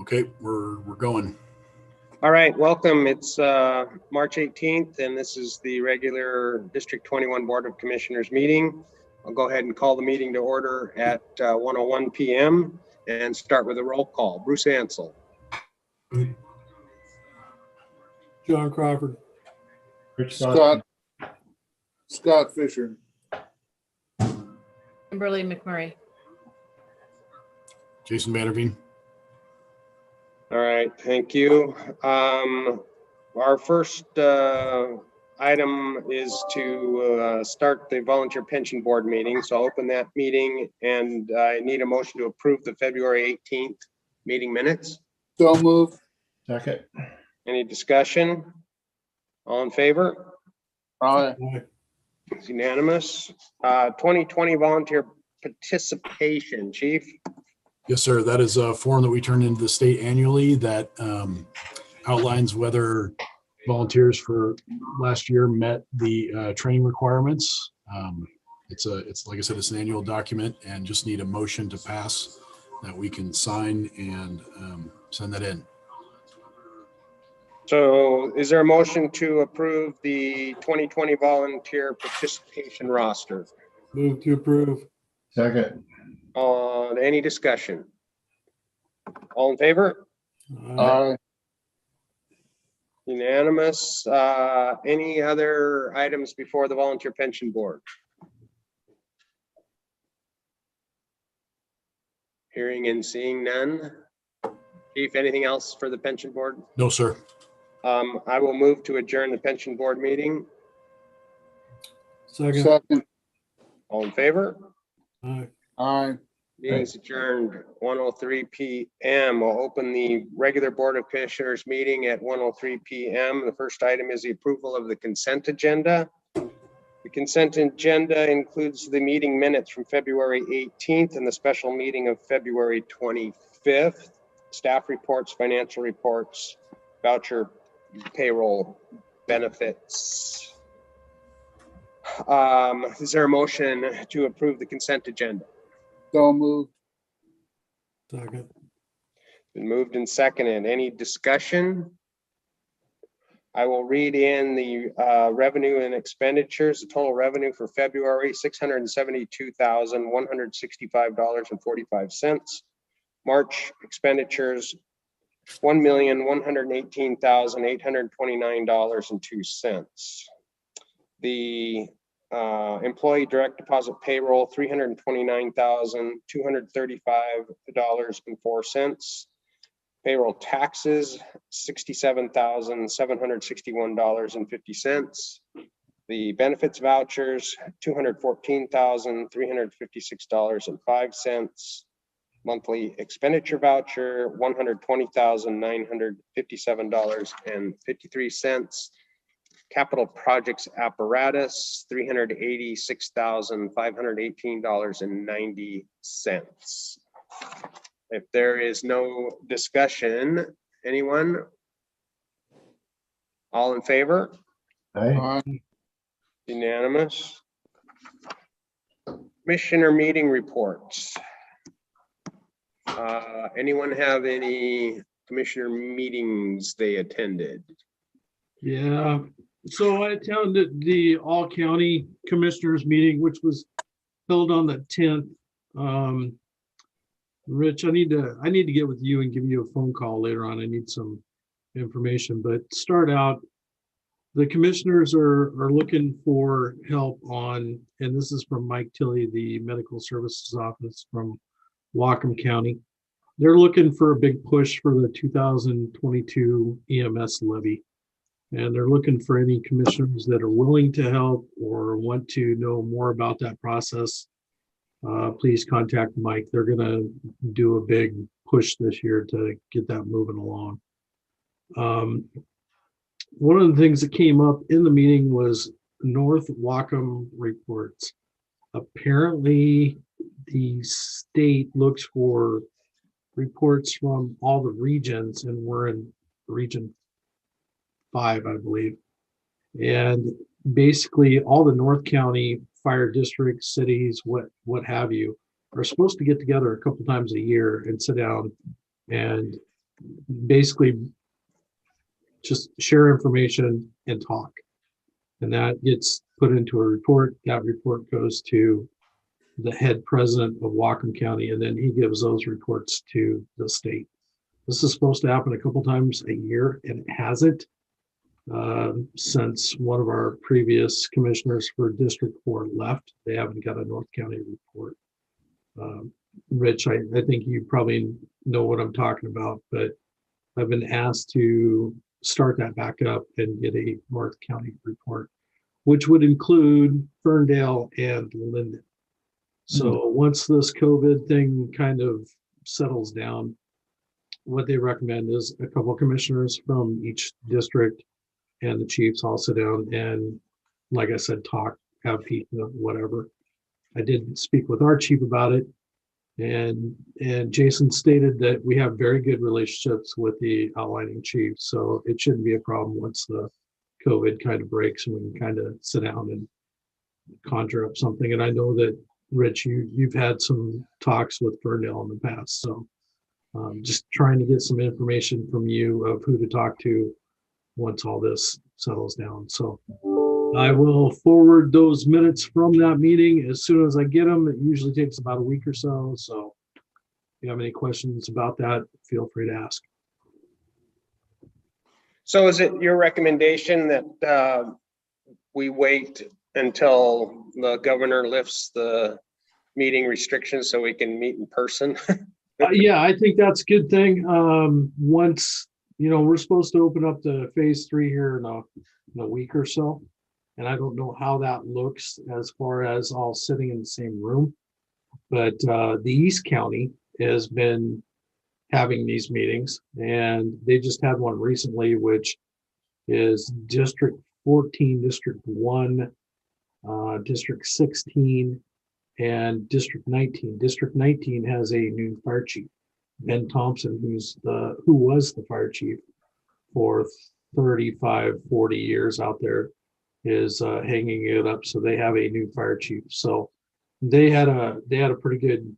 Okay, we're going. All right, welcome. It's March 18th, and this is the regular District 21 Board of Commissioners meeting. I'll go ahead and call the meeting to order at 1:01 p.m. and start with a roll call. Bruce Ansell. John Crawford. Rich Scott Fisher. Kimberly McMurray. Jason Vanderveen. All right, thank you. Our first item is to start the Volunteer Pension Board meeting. So I'll open that meeting, and I need a motion to approve the February 18th meeting minutes. So moved. Second. Any discussion? All in favor? Aye. It's unanimous. 2020 volunteer participation, Chief. Yes, sir. That is a form that we turn into the state annually that outlines whether volunteers for last year met the training requirements. It's like I said, it's an annual document, and just need a motion to pass that we can sign and send that in. So is there a motion to approve the 2020 volunteer participation roster? Move to approve. Second. Any discussion? All in favor? Aye. Unanimous. Any other items before the Volunteer Pension Board? Hearing and seeing none. Chief, anything else for the Pension Board? No, sir. I will move to adjourn the Pension Board meeting. Second. All in favor? Aye. Aye. Meeting's adjourned 1:03 p.m. We'll open the regular Board of Commissioners meeting at 1:03 p.m. The first item is the approval of the consent agenda. The consent agenda includes the meeting minutes from February 18th and the special meeting of February 25th, staff reports, financial reports, voucher, payroll, benefits. Is there a motion to approve the consent agenda? So moved. Second. Been moved and seconded. Any discussion? I will read in the revenue and expenditures. The total revenue for February, $672,165.45. March expenditures, $1,118,829.02. The employee direct deposit payroll, $329,235.04. Payroll taxes, $67,761.50. The benefits vouchers, $214,356.05. Monthly expenditure voucher, $120,957.53. Capital projects apparatus, $386,518.90. If there is no discussion, anyone? All in favor? Aye. Unanimous. Commissioner meeting reports. Anyone have any commissioner meetings they attended? Yeah. So I attended the all county commissioners meeting, which was held on the 10th. Rich, I need to get with you and give you a phone call later on. I need some information, but start out, the commissioners are looking for help on, and this is from Mike Tilley, the medical services office from Whatcom County. They're looking for a big push for the 2022 EMS levy. And they're looking for any commissioners that are willing to help or want to know more about that process. Please contact Mike. They're going to do a big push this year to get that moving along. One of the things that came up in the meeting was North Whatcom reports. Apparently, the state looks for reports from all the regions, and we're in region 5, I believe. And basically all the North County fire districts, cities, what have you, are supposed to get together a couple times a year and sit down and basically just share information and talk. And that gets put into a report. That report goes to the head president of Whatcom County, and then he gives those reports to the state. This is supposed to happen a couple times a year, and it hasn't since one of our previous commissioners for District 4 left. They haven't got a North County report. Rich, I think you probably know what I'm talking about, but I've been asked to start that back up and get a North County report, which would include Ferndale and Linden. So once this COVID thing kind of settles down, what they recommend is a couple of commissioners from each district and the chiefs all sit down and, like I said, talk, have pizza, whatever. I did speak with our chief about it, and Jason stated that we have very good relationships with the outlining chief, so it shouldn't be a problem once the COVID kind of breaks and we can kind of sit down and conjure up something. And I know that, Rich, you've had some talks with Ferndale in the past, so just trying to get some information from you of who to talk to once all this settles down. So I will forward those minutes from that meeting as soon as I get them. It usually takes about a week or so. So if you have any questions about that, feel free to ask. So is it your recommendation that we wait until the governor lifts the meeting restrictions so we can meet in person? Yeah, I think that's a good thing. Once, we're supposed to open up the phase 3 here in a week or so. And I don't know how that looks as far as all sitting in the same room. But the East County has been having these meetings, and they just had one recently, which is District 14, District 1, District 16, and District 19. District 19 has a new fire chief, Ben Thompson, who was the fire chief for 35, 40 years out there, is hanging it up. So they have a new fire chief. So they had a pretty good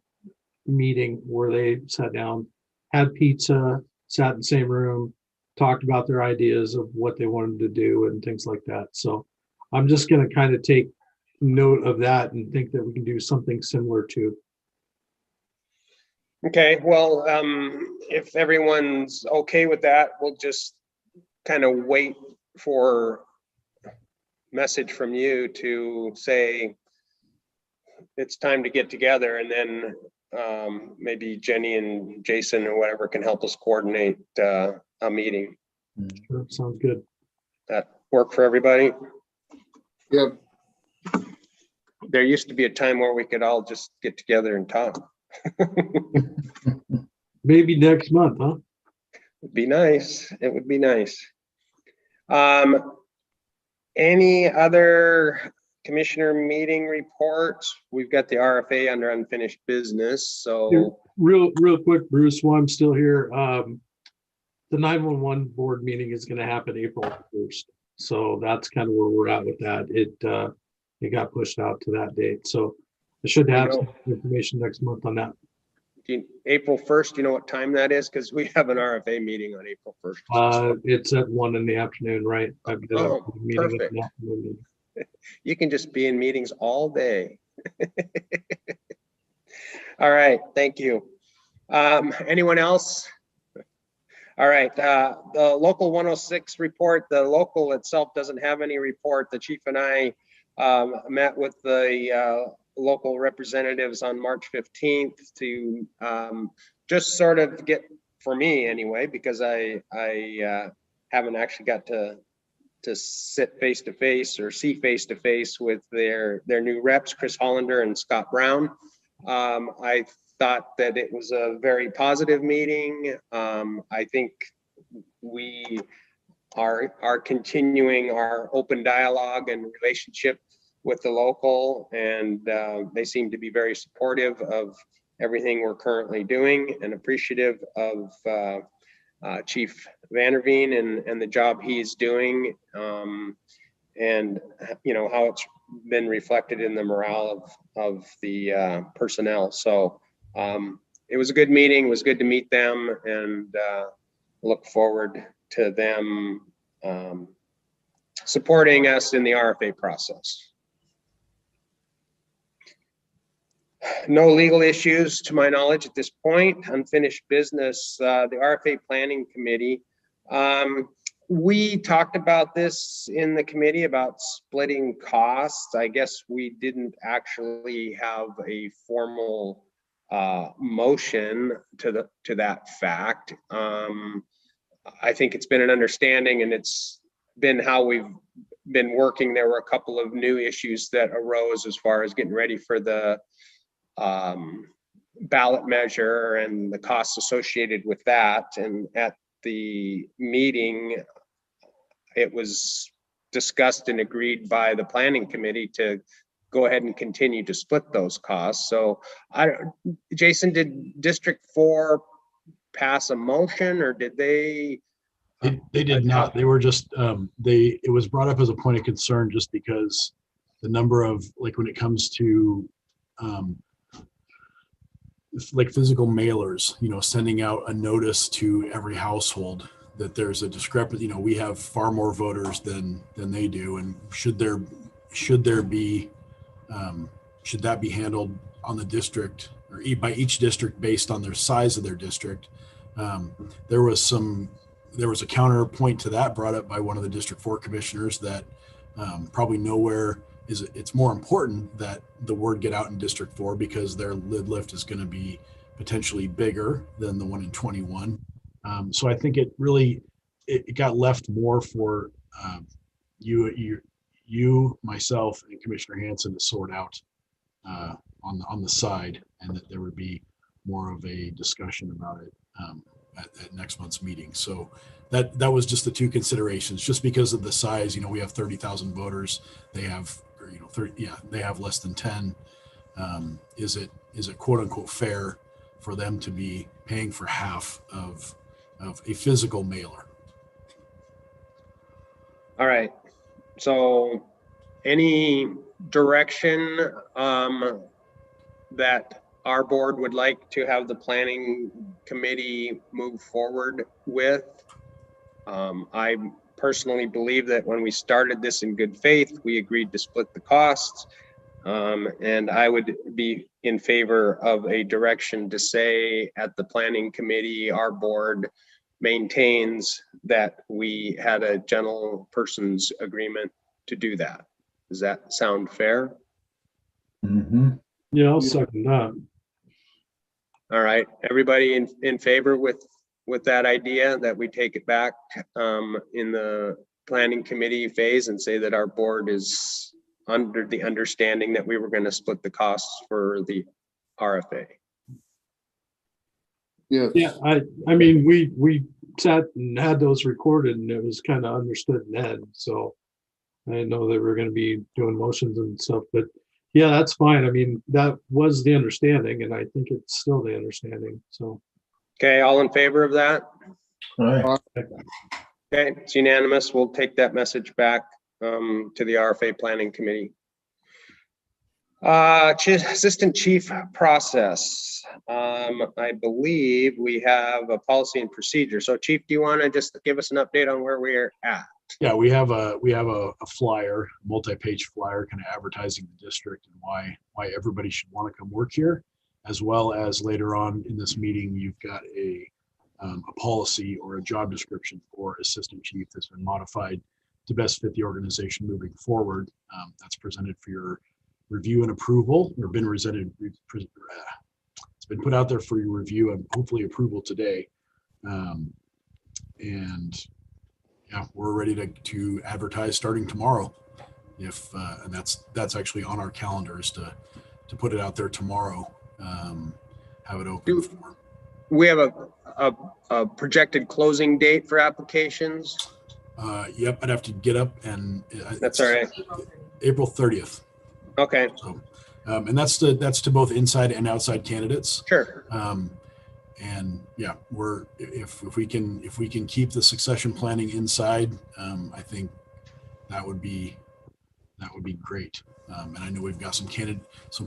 meeting where they sat down, had pizza, sat in the same room, talked about their ideas of what they wanted to do and things like that. So I'm just going to kind of take note of that and think that we can do something similar too. Okay, well, if everyone's okay with that, we'll just kind of wait for message from you to say it's time to get together, and then maybe Jenny and Jason or whatever can help us coordinate a meeting. Sure, sounds good. That work for everybody? Yep. There used to be a time where we could all just get together and talk. Maybe next month, huh? It'd be nice. It would be nice. Any other commissioner meeting reports? We've got the RFA under unfinished business. So real quick, Bruce, while I'm still here, the 911 board meeting is going to happen April 1st. So that's kind of where we're at with that. It got pushed out to that date. So I should have some information next month on that. April 1st, you know what time that is? Because we have an RFA meeting on April 1st. It's at 1 in the afternoon, right? I've got a meeting perfect. at the afternoon. You can just be in meetings all day. All right, thank you. Anyone else? All right, the local 106 report, the local itself doesn't have any report. The chief and I met with the local representatives on March 15th to just sort of get, for me anyway, because I haven't actually got to sit face to face or see face to face with their new reps, Chris Hollander and Scott Brown. I thought that it was a very positive meeting. I think we are continuing our open dialogue and relationship with the local, and they seem to be very supportive of everything we're currently doing and appreciative of Chief Vanderveen and the job he's doing, and how it's been reflected in the morale of the personnel. So it was a good meeting. It was good to meet them, and look forward to them supporting us in the RFA process. No legal issues to my knowledge at this point. Unfinished business, the RFA Planning Committee. We talked about this in the committee about splitting costs. I guess we didn't actually have a formal motion to that fact. I think it's been an understanding, and it's been how we've been working. There were a couple of new issues that arose as far as getting ready for the ballot measure and the costs associated with that. And at the meeting, it was discussed and agreed by the planning committee to go ahead and continue to split those costs. So Jason, did District 4 pass a motion, or did they? They did not. They were just, it was brought up as a point of concern just because the number of, like, when it comes to like physical mailers, sending out a notice to every household that there's a discrepancy. We have far more voters than they do, and should that be handled on the district or by each district based on their size of their district? There was a counterpoint to that brought up by one of the District 4 commissioners that probably nowhere it's more important that the word get out in District 4 because their lid lift is going to be potentially bigger than the one in 21. So I think it got left more for you, myself, and Commissioner Hansen to sort out on the side, and that there would be more of a discussion about it at next month's meeting. So that was just the two considerations. Just because of the size, we have 30,000 voters. They have, 30, they have less than 10. Is it quote unquote fair for them to be paying for half of a physical mailer? All right. So any direction that our board would like to have the planning committee move forward with? I personally believe that when we started this in good faith, we agreed to split the costs. And I would be in favor of a direction to say at the planning committee, our board maintains that we had a general person's agreement to do that. Does that sound fair? Mm-hmm. Yeah, I'll second that. All right, everybody in favor with that idea that we take it back in the planning committee phase and say that our board is under the understanding that we were going to split the costs for the RFA. Yes. Yeah, I mean, we sat and had those recorded, and it was kind of understood then. So I know that we're going to be doing motions and stuff, but yeah, that's fine. I mean, that was the understanding, and I think it's still the understanding. So. Okay, all in favor of that? All right. Okay, it's unanimous. We'll take that message back to the RFA planning committee. Assistant chief process. I believe we have a policy and procedure. So chief, do you want to just give us an update on where we're at? Yeah, we have a flyer, multi-page flyer, kind of advertising the district and why everybody should want to come work here, as well as later on in this meeting, you've got a policy or a job description for assistant chief that's been modified to best fit the organization moving forward. That's presented for your review and approval, or been presented. It's been put out there for your review and hopefully approval today. And yeah, we're ready to advertise starting tomorrow. And that's actually on our calendars to put it out there tomorrow. Have it open for. We have a projected closing date for applications. Yep, I'd have to get up and That's all right. April 30th. Okay. So, and that's to both inside and outside candidates. Sure. And yeah, if we can keep the succession planning inside, I think that would be great. And I know we've got some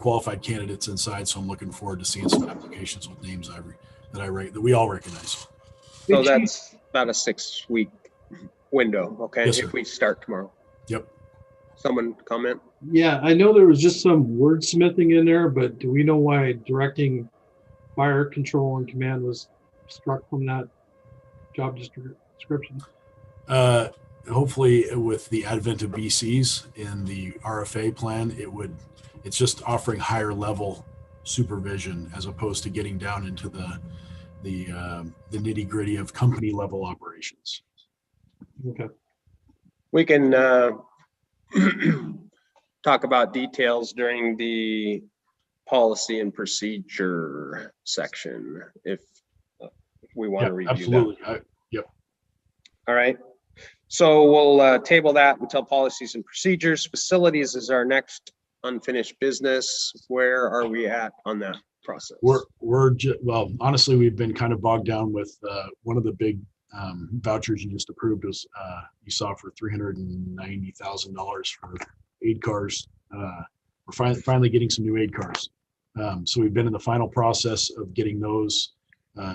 qualified candidates inside, so I'm looking forward to seeing some applications with names that we all recognize. So that's About a 6-week window, okay? Yes, sir. If we start tomorrow. Yep. Someone comment? Yeah, I know there was just some wordsmithing in there, but do we know why directing fire control and command was struck from that job description? Hopefully with the advent of BCs in the RFA plan, it's just offering higher level supervision as opposed to getting down into the nitty gritty of company level operations. Okay. We can talk about details during the policy and procedure section if we want to review absolutely. that. All right. So we'll table that until policies and procedures. Facilities is our next unfinished business. Where are we at on that process? Well, honestly, we've been kind of bogged down with one of the big vouchers you just approved was you saw for $390,000 for aid cars. We're finally getting some new aid cars. So we've been in the final process of getting those.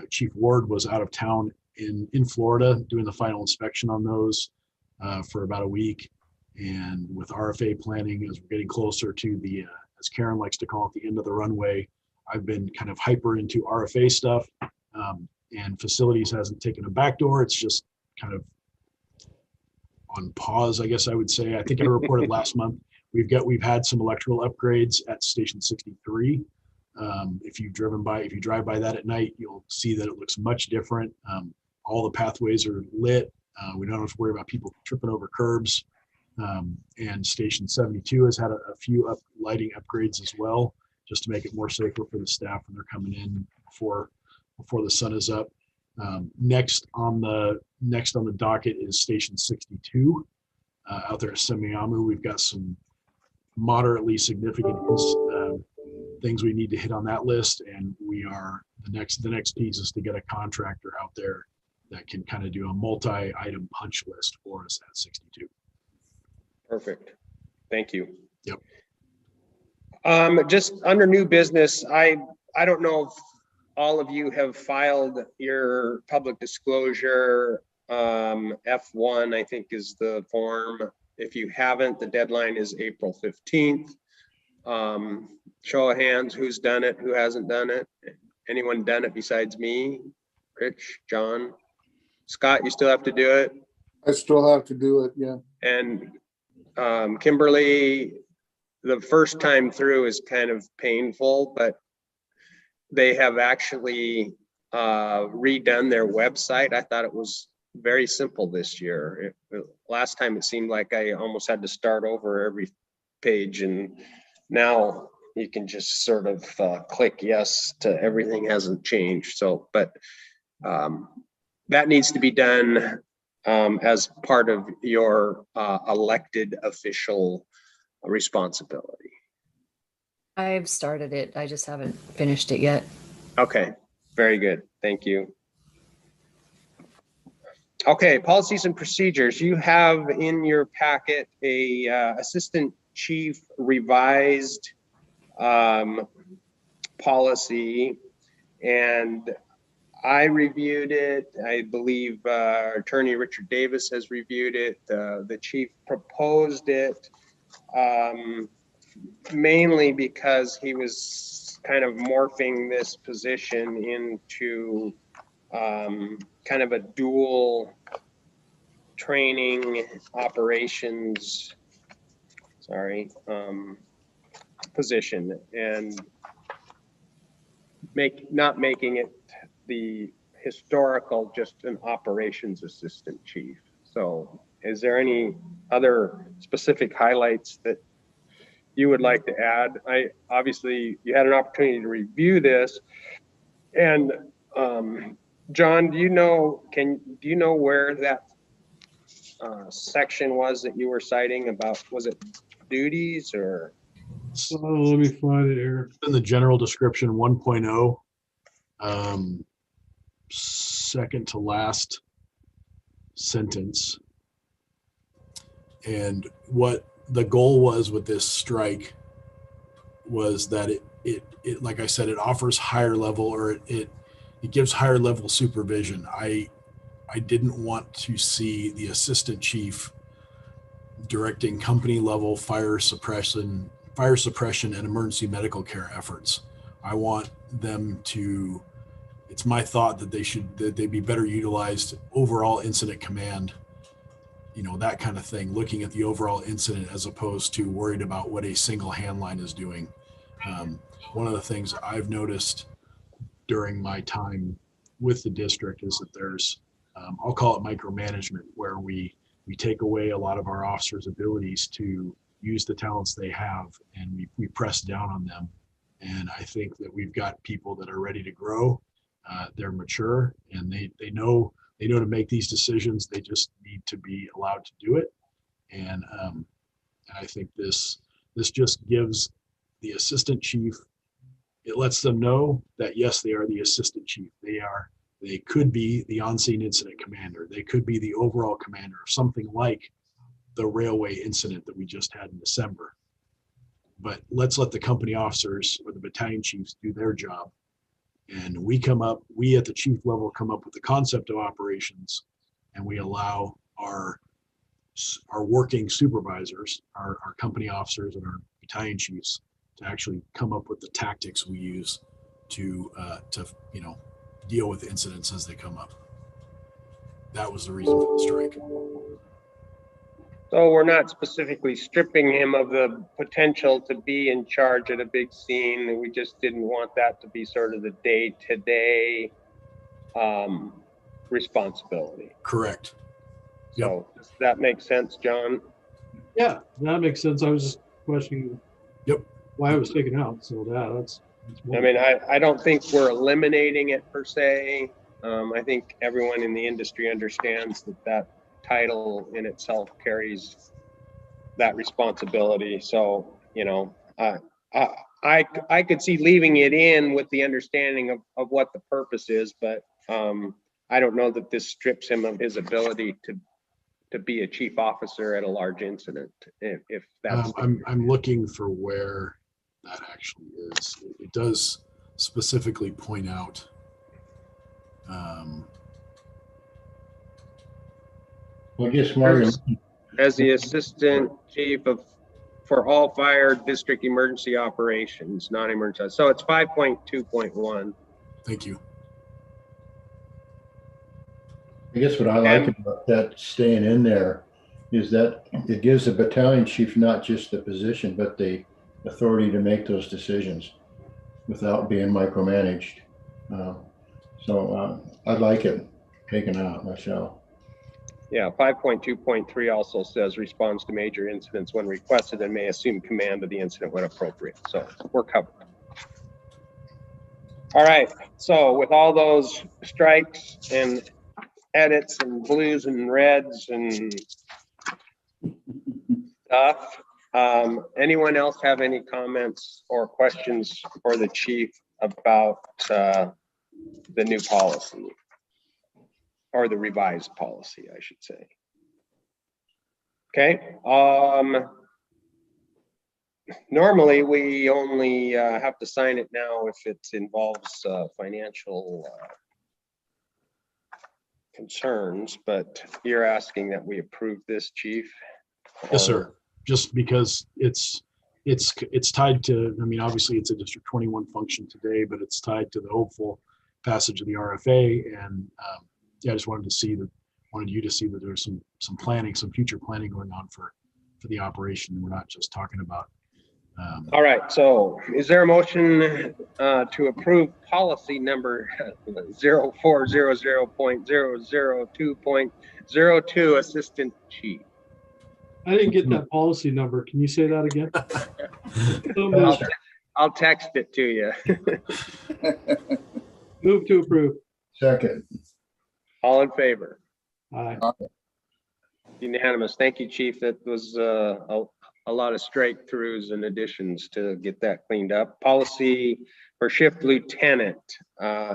Chief Ward was out of town in Florida doing the final inspection on those for about a week. And with RFA planning, as we're getting closer to the, as Karen likes to call it, the end of the runway, I've been kind of hyper into RFA stuff. And facilities hasn't taken a backdoor. It's just kind of on pause, I guess I would say. I think I reported last month, we've had some electrical upgrades at Station 63. If you drive by that at night, you'll see that it looks much different. All the pathways are lit. We don't have to worry about people tripping over curbs. And Station 72 has had a few lighting upgrades as well, just to make it more safer for the staff when they're coming in before the sun is up. Next on the docket is Station 62 out there at Semiamu. We've got some moderately significant things we need to hit on that list, and the next piece is to get a contractor out there that can kind of do a multi-item punch list for us at 62. Perfect. Thank you. Yep. Just under new business, I don't know if all of you have filed your public disclosure. F1, I think, is the form. If you haven't, the deadline is April 15th. Show of hands, who's done it, who hasn't done it? Anyone done it besides me? Rich, John, Scott, you still have to do it? I still have to do it, yeah. And Kimberly, the first time through is kind of painful, but they have actually redone their website. I thought it was very simple this year. Last time it seemed like I almost had to start over every page, and now you can just sort of click yes to everything hasn't changed. So, but that needs to be done as part of your elected official responsibility. I've started it. I just haven't finished it yet. Okay, very good. Thank you. Okay, policies and procedures. You have in your packet a assistant chief revised policy, and I reviewed it. I believe Attorney Richard Davis has reviewed it. The chief proposed it mainly because he was kind of morphing this position into kind of a dual training operations, position, and not making it the historical, just an operations assistant chief. So is there any other specific highlights that you would like to add? Obviously you had an opportunity to review this, and John, do you know where that section was that you were citing about? Was it duties or? So let me find it here. In the general description 1.0, second to last sentence. And what the goal was with this strike was that it like I said, it offers higher level, or it gives higher level supervision. I I didn't want to see the assistant chief directing company level fire suppression and emergency medical care efforts. I want them to, it's my thought that they'd be better utilized overall incident command, that kind of thing, looking at the overall incident as opposed to worried about what a single handline is doing. One of the things I've noticed during my time with the district is that there's, I'll call it micromanagement, where we take away a lot of our officers' abilities to use the talents they have, and we press down on them. And I think that we've got people that are ready to grow. They're mature, and they know to make these decisions. They just need to be allowed to do it. And I think this just gives the assistant chief, it lets them know that yes, they are the assistant chief. They could be the on-scene incident commander. They could be the overall commander of something like the railway incident that we just had in December. But let's let the company officers or the battalion chiefs do their job. And we at the chief level come up with the concept of operations, and we allow our working supervisors, our company officers and our battalion chiefs to actually come up with the tactics we use to deal with incidents as they come up. That was the reason for the strike. So we're not specifically stripping him of the potential to be in charge at a big scene. And we just didn't want that to be sort of the day-to-day responsibility. Correct. So does that make sense, John? Yeah, that makes sense. I was just questioning why it was taken out. So that's I mean, I don't think we're eliminating it per se. I think everyone in the industry understands that title in itself carries that responsibility. So, I could see leaving it in with the understanding of what the purpose is, but I don't know that this strips him of his ability to be a chief officer at a large incident. If that's I'm looking for where that actually is. It does specifically point out Well, just Mario, as the assistant chief for all fire district emergency operations, non-emergency. So it's 5.2.1. Thank you. I guess what I like about that staying in there is that it gives the battalion chief not just the position, but the authority to make those decisions without being micromanaged. So I like it taken out myself. Yeah, 5.2.3 also says responds to major incidents when requested and may assume command of the incident when appropriate. So we're covered. All right, so with all those strikes and edits and blues and reds and stuff, anyone else have any comments or questions for the chief about the new policy or the revised policy, I should say? Okay. Normally we only have to sign it now if it involves financial concerns, but you're asking that we approve this, chief? Yes, sir. Just because it's tied to, I mean, obviously it's a District 21 function today, but it's tied to the hopeful passage of the RFA. And I just wanted you to see that there's some planning, some future planning going on for the operation. We're not just talking about. All right. So is there a motion to approve policy number 0400.002.02 assistant chief? I didn't get that policy number. Can you say that again? I'll text it to you. Move to approve. Second. All in favor? Aye. Unanimous. Thank you, chief. That was a lot of straight throughs and additions to get that cleaned up. Policy for shift lieutenant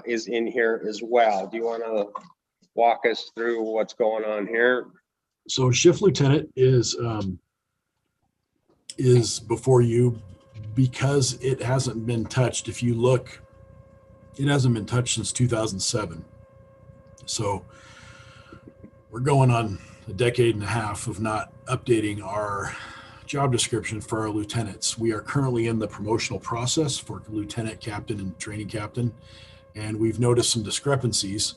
is in here as well. Do you want to walk us through what's going on here? So shift lieutenant is before you because it hasn't been touched. If you look, it hasn't been touched since 2007. So we're going on a decade and a half of not updating our job description for our lieutenants. We are currently in the promotional process for lieutenant captain and training captain, and we've noticed some discrepancies.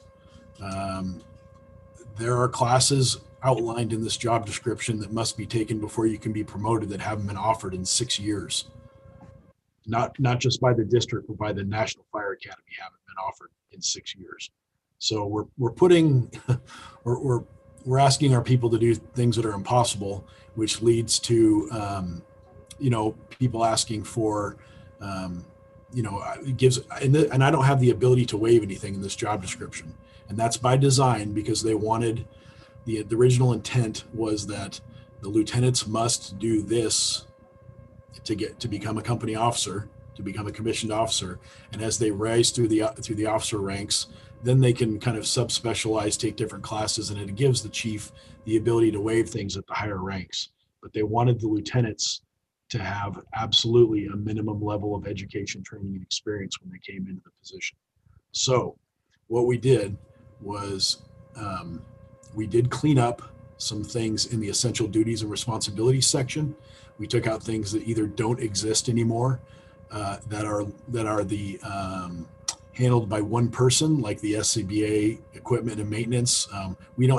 There are classes outlined in this job description that must be taken before you can be promoted that haven't been offered in 6 years. Not just by the district, but by the National Fire Academy haven't been offered in 6 years. So we're putting, we're asking our people to do things that are impossible, which leads to, people asking for, it gives, and I don't have the ability to waive anything in this job description. And that's by design, because they wanted, the original intent was that the lieutenants must do this to become a company officer, to become a commissioned officer. And as they rise through the officer ranks, then they can kind of subspecialize, take different classes, and it gives the chief the ability to waive things at the higher ranks. But they wanted the lieutenants to have absolutely a minimum level of education, training, and experience when they came into the position. So what we did was we did clean up some things in the essential duties and responsibilities section. We took out things that either don't exist anymore, that are the handled by one person, like the SCBA equipment and maintenance.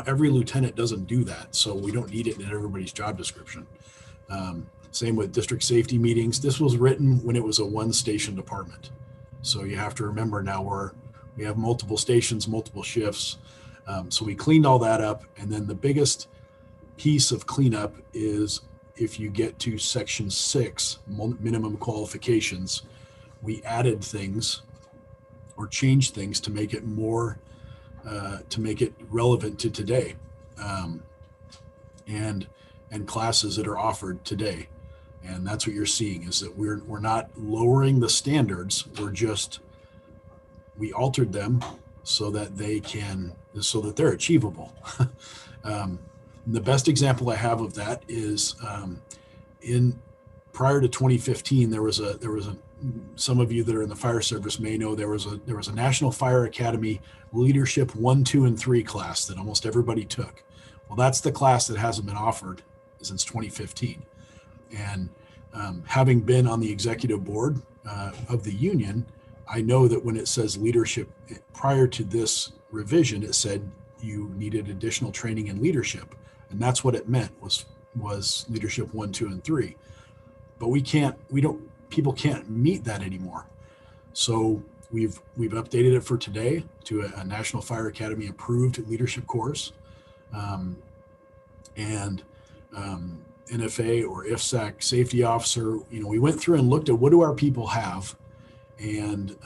Every lieutenant doesn't do that, so we don't need it in everybody's job description. Same with district safety meetings. This was written when it was a one station department. So you have to remember now we have multiple stations, multiple shifts. So we cleaned all that up. And then the biggest piece of cleanup is if you get to section 6, minimum qualifications, we added things or changed things to make it more, to make it relevant to today, and classes that are offered today. And that's what you're seeing, is that we're not lowering the standards. We altered them so that they're achievable. The best example I have of that is prior to 2015, there was a some of you that are in the fire service may know there was a National Fire Academy Leadership 1, 2, and 3 class that almost everybody took. Well, that's the class that hasn't been offered since 2015. And having been on the executive board of the union, I know that when it says leadership, prior to this revision, it said you needed additional training in leadership. And that's what it meant was leadership 1, 2, and 3. But people can't meet that anymore. So we've updated it for today to a National Fire Academy approved leadership course. And NFA or IFSAC safety officer, we went through and looked at what do our people have and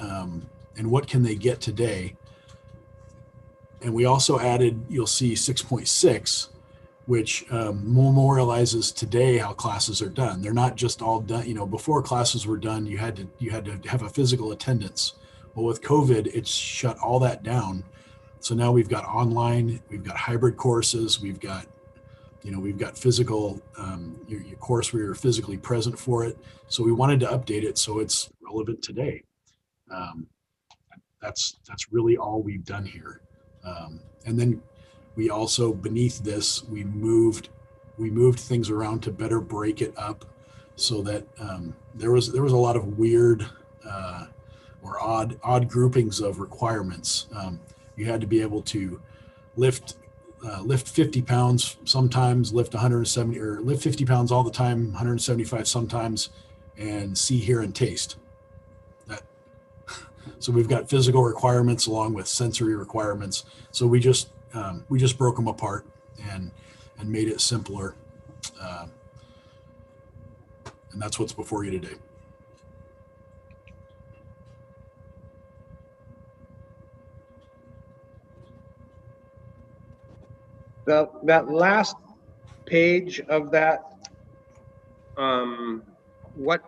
what can they get today. And we also added, you'll see 6.6, which memorializes today how classes are done. They're not just all done. Before classes were done, you had to have a physical attendance. Well, with COVID, it's shut all that down. So now we've got online, we've got hybrid courses, we've got physical, your course where you're physically present for it. So we wanted to update it so it's relevant today. That's really all we've done here. And then we also, beneath this, we moved things around to better break it up so that there was a lot of weird or odd groupings of requirements. You had to be able to lift 50 pounds sometimes, lift 170, or lift 50 pounds all the time, 175 sometimes, and see, hear, and taste. So we've got physical requirements along with sensory requirements. So we just broke them apart and made it simpler. And that's what's before you today. That last page of that, what,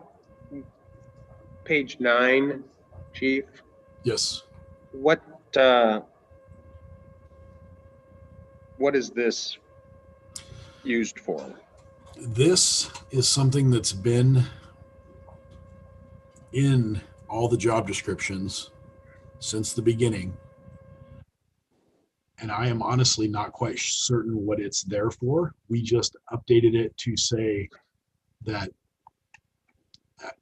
page 9, Chief? Yes. What is this used for? This is something that's been in all the job descriptions since the beginning. and I am honestly not quite certain what it's there for. We just updated it to say that,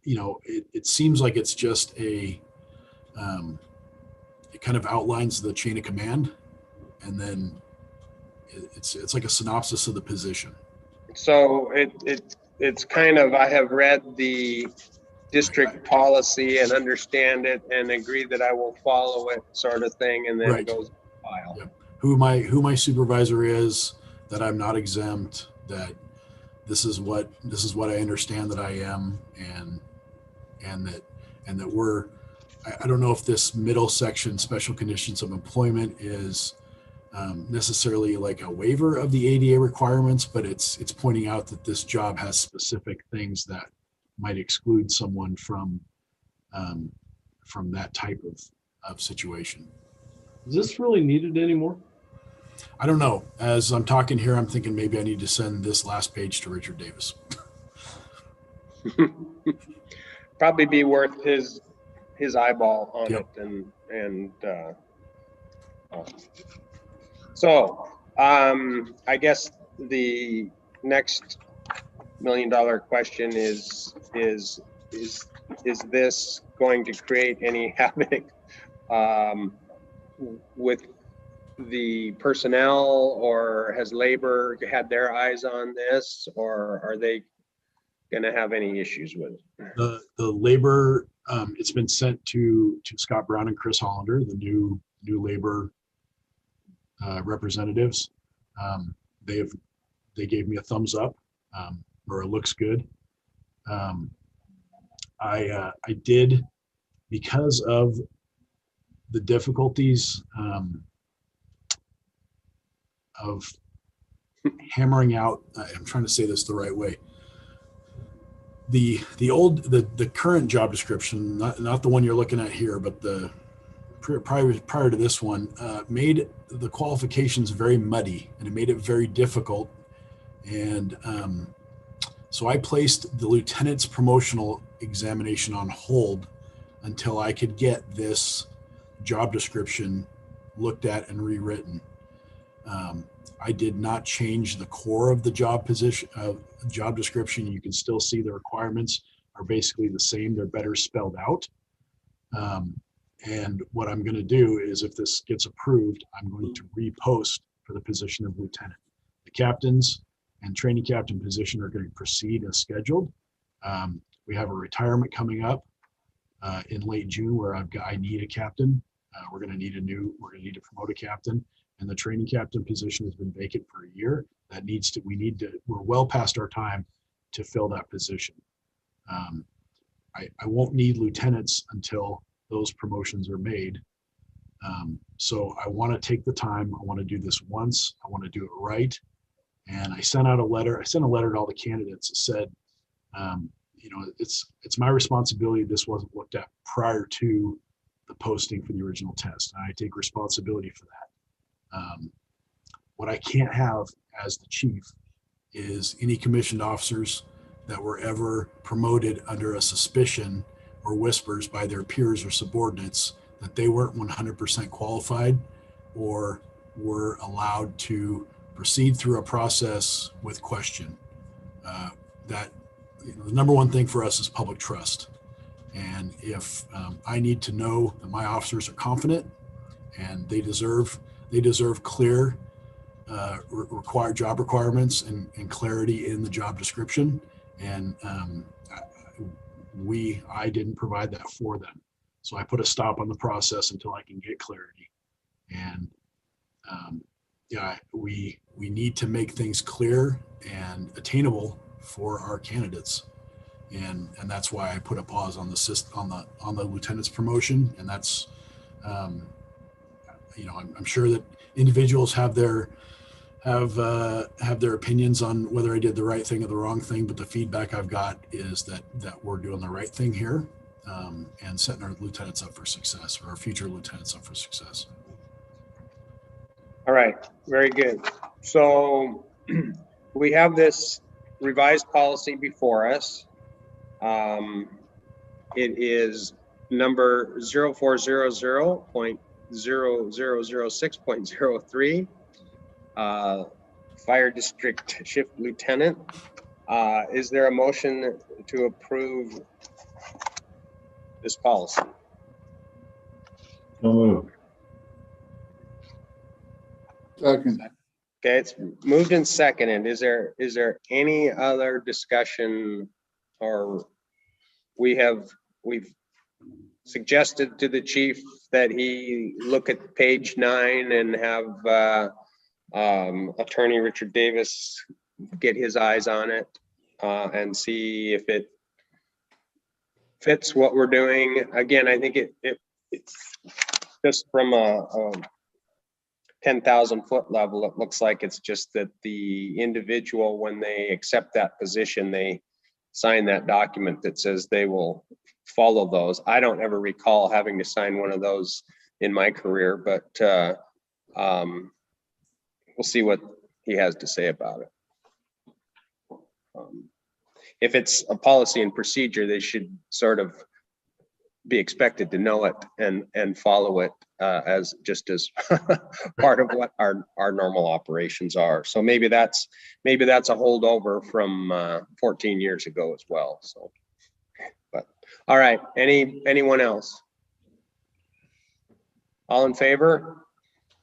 it seems like it's just it kind of outlines the chain of command, and then it's like a synopsis of the position. So it's kind of, I have read the district policy and understand it and agree that I will follow it, sort of thing, and then Right. it goes in the file. Yep. Who my supervisor is, that I'm not exempt, that this is what I understand that I am, and that we're, I don't know if this middle section, special conditions of employment, is necessarily like a waiver of the ADA requirements, but it's pointing out that this job has specific things that might exclude someone from that type of situation. Is this really needed anymore? I don't know. As I'm talking here, I'm thinking maybe I need to send this last page to Richard Davis. Probably be worth his eyeball on Yep. it, so I guess the next $1 million question is this going to create any havoc with the personnel, or has labor had their eyes on this, or are they going to have any issues with it? The labor, it's been sent to Scott Brown and Chris Hollander, the new labor representatives. They gave me a thumbs up, or it looks good. I did, because of the difficulties of hammering out, I'm trying to say this the right way. The current job description, not the one you're looking at here, but the prior to this one, made the qualifications very muddy, and it made it very difficult. And so I placed the lieutenant's promotional examination on hold until I could get this job description looked at and rewritten. I did not change the core of the job description. You can still see the requirements are basically the same. They're better spelled out. And what I'm going to do is, if this gets approved, I'm going to repost for the position of lieutenant. The captains and training captain position are going to proceed as scheduled. We have a retirement coming up in late June where I need a captain. We're going to need to promote a captain, and the training captain position has been vacant for a year. We're well past our time to fill that position. I won't need lieutenants until those promotions are made. So I want to take the time. I want to do this once. I want to do it right. And I sent out a letter. I sent a letter to all the candidates that said, it's my responsibility. This wasn't looked at prior to the posting for the original test. And I take responsibility for that. What I can't have as the chief is any commissioned officers that were ever promoted under a suspicion or whispers by their peers or subordinates that they weren't 100% qualified or were allowed to proceed through a process with question. The number one thing for us is public trust. And if I need to know that my officers are confident and they deserve clear required job requirements and clarity in the job description, and I didn't provide that for them. So I put a stop on the process until I can get clarity. And we need to make things clear and attainable for our candidates. And that's why I put a pause on the lieutenant's promotion. And that's, I'm sure that individuals have their opinions on whether I did the right thing or the wrong thing, but the feedback I've got is that we're doing the right thing here, and setting our lieutenants up for success, or our future lieutenants up for success. All right, very good. So we have this revised policy before us. It is number 0400.0 00006.03, Fire District Shift Lieutenant. Is there a motion to approve this policy? So moved. Second. Okay, it's moved and seconded. Is there any other discussion, or we've suggested to the chief that he look at page 9 and have Attorney Richard Davis get his eyes on it and see if it fits what we're doing. Again, I think it's just from a 10,000 foot level. It looks like it's just that the individual, when they accept that position, they sign that document that says they will follow those. I don't ever recall having to sign one of those in my career, but we'll see what he has to say about it. If it's a policy and procedure, they should sort of be expected to know it and follow it as part of what our normal operations are. So maybe that's a holdover from 14 years ago as well. So, but all right, anyone else? All in favor?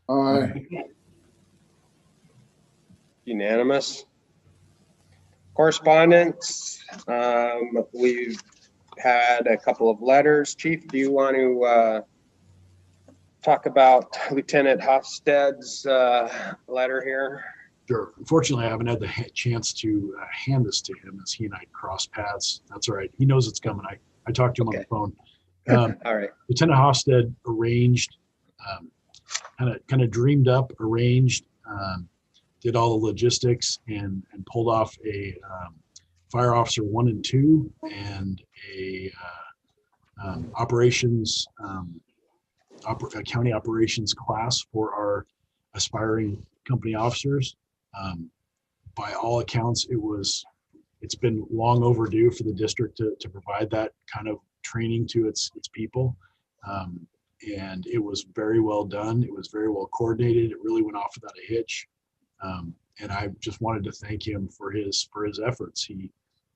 Aye. Unanimous. Correspondence. We've had a couple of letters. Chief, do you want to talk about Lieutenant Hofstede's letter here? Sure. Unfortunately, I haven't had the chance to hand this to him as he and I cross paths. That's all right. He knows it's coming. I talked to him on the phone. All right. Lieutenant Hofstede arranged, kind of dreamed up, arranged, did all the logistics and pulled off a fire officer 1 and 2 and a county operations class for our aspiring company officers. By all accounts, it's been long overdue for the district to provide that kind of training to its people. And it was very well done. It was very well coordinated. It really went off without a hitch. And I just wanted to thank him for his efforts.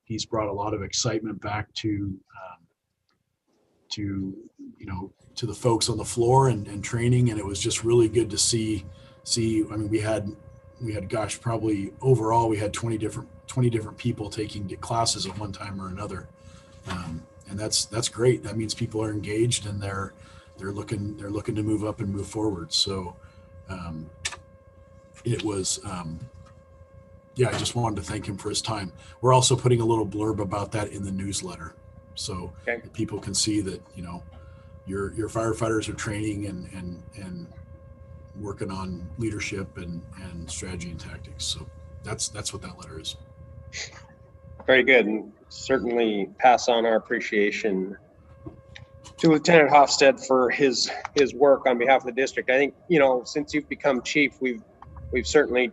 He's brought a lot of excitement back to the folks on the floor and training. And it was just really good to see. I mean, we had gosh, probably overall we had 20 different people taking classes at one time or another. And that's great. That means people are engaged and they're looking to move up and move forward. So it was I just wanted to thank him for his time. We're also putting a little blurb about that in the newsletter, so that people can see that your firefighters are training and working on leadership and strategy and tactics. So that's what that letter is. Very good, and certainly pass on our appreciation to Lieutenant Hofstede for his work on behalf of the district. I think since you've become chief, we've certainly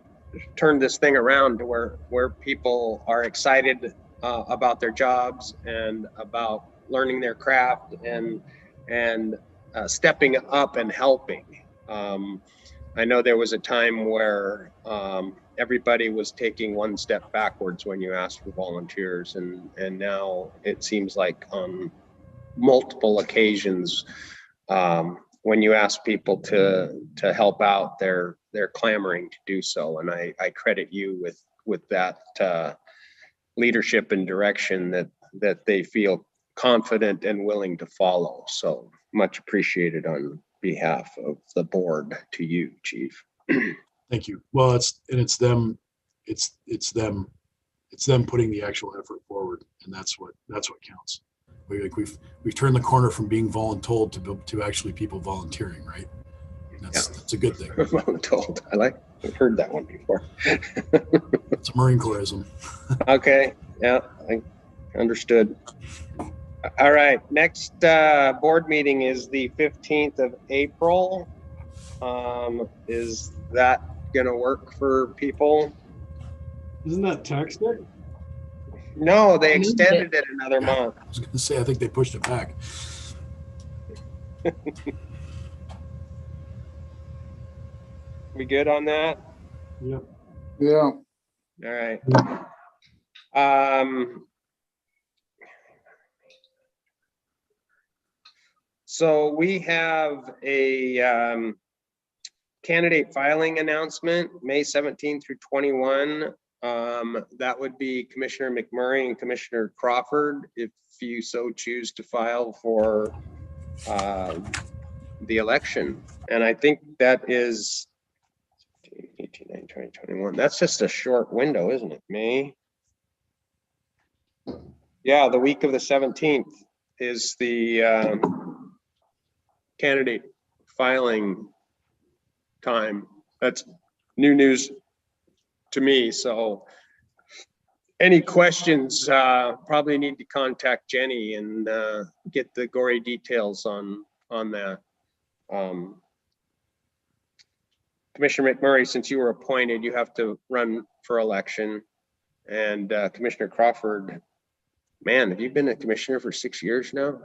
turned this thing around to where people are excited about their jobs and about learning their craft and stepping up and helping. I know there was a time where everybody was taking one step backwards when you asked for volunteers, and now it seems like on multiple occasions when you ask people to help out, they're clamoring to do so, and I credit you with that leadership and direction that they feel confident and willing to follow. So much appreciated on behalf of the board to you, Chief. Thank you. Well, it's them putting the actual effort forward, and that's what counts. We've turned the corner from being voluntold to actually people volunteering, right? That's a good thing. Voluntold. I've heard that one before. It's a Marine Corps-ism. Okay. Yeah, I understood. All right. Next board meeting is the 15th of April. Is that going to work for people? Isn't that tax day? No, they extended it another month. I was going to say, I think they pushed it back. We good on that? Yep. Yeah, All right. So we have a candidate filing announcement, May 17 through 21. That would be Commissioner McMurray and Commissioner Crawford, if you so choose to file for the election. And I think that is 18, 19, 20, 21. That's just a short window, isn't it? May. Yeah, the week of the 17th is the candidate filing time. That's new news to me. So any questions, probably need to contact Jenny and get the gory details on that. Commissioner McMurray, since you were appointed, you have to run for election. And Commissioner Crawford, man, have you been a commissioner for 6 years now?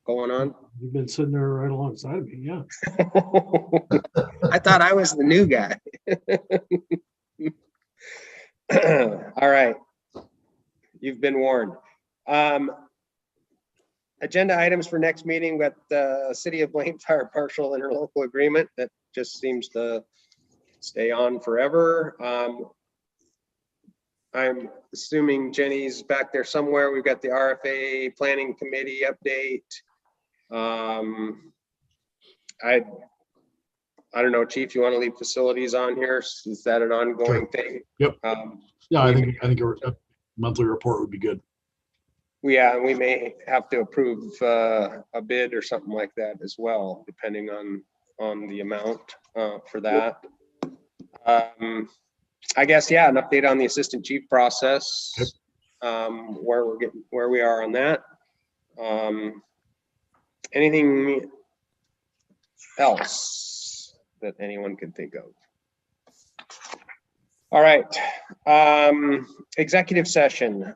Going on? You've been sitting there right alongside me. Yeah. I thought I was the new guy. All right. You've been warned. Agenda items for next meeting, with the City of Blaine Fire partial interlocal agreement that just seems to stay on forever. I'm assuming Jenny's back there somewhere. We've got the RFA Planning Committee update. I don't know, Chief, you want to leave facilities on here? Is that an ongoing thing? Yep. Yeah, I think a monthly report would be good. Yeah, we may have to approve a bid or something like that as well, depending on the amount for that. I guess, yeah, an update on the assistant chief process, where we are on that. Anything else that anyone can think of? All right, executive session.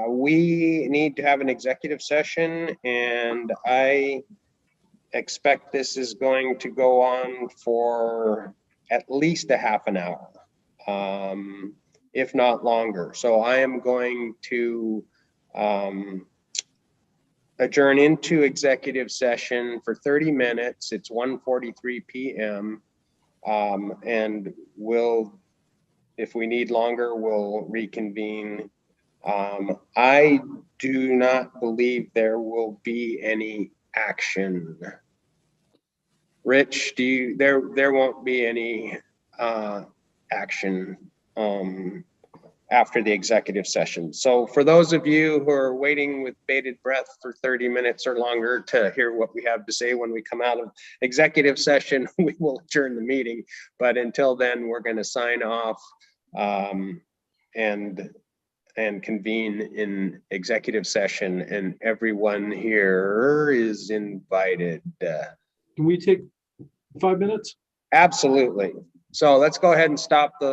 We need to have an executive session, and I expect this is going to go on for at least a half an hour, if not longer. So I am going to adjourn into executive session for 30 minutes. It's 1:43 p.m. And we'll, if we need longer, we'll reconvene. I do not believe there will be any action. Rich, there won't be any action after the executive session. So for those of you who are waiting with bated breath for 30 minutes or longer to hear what we have to say when we come out of executive session, we will adjourn the meeting. But until then, we're going to sign off and convene in executive session, and everyone here is invited. Can we take 5 minutes? Absolutely. So let's go ahead and stop the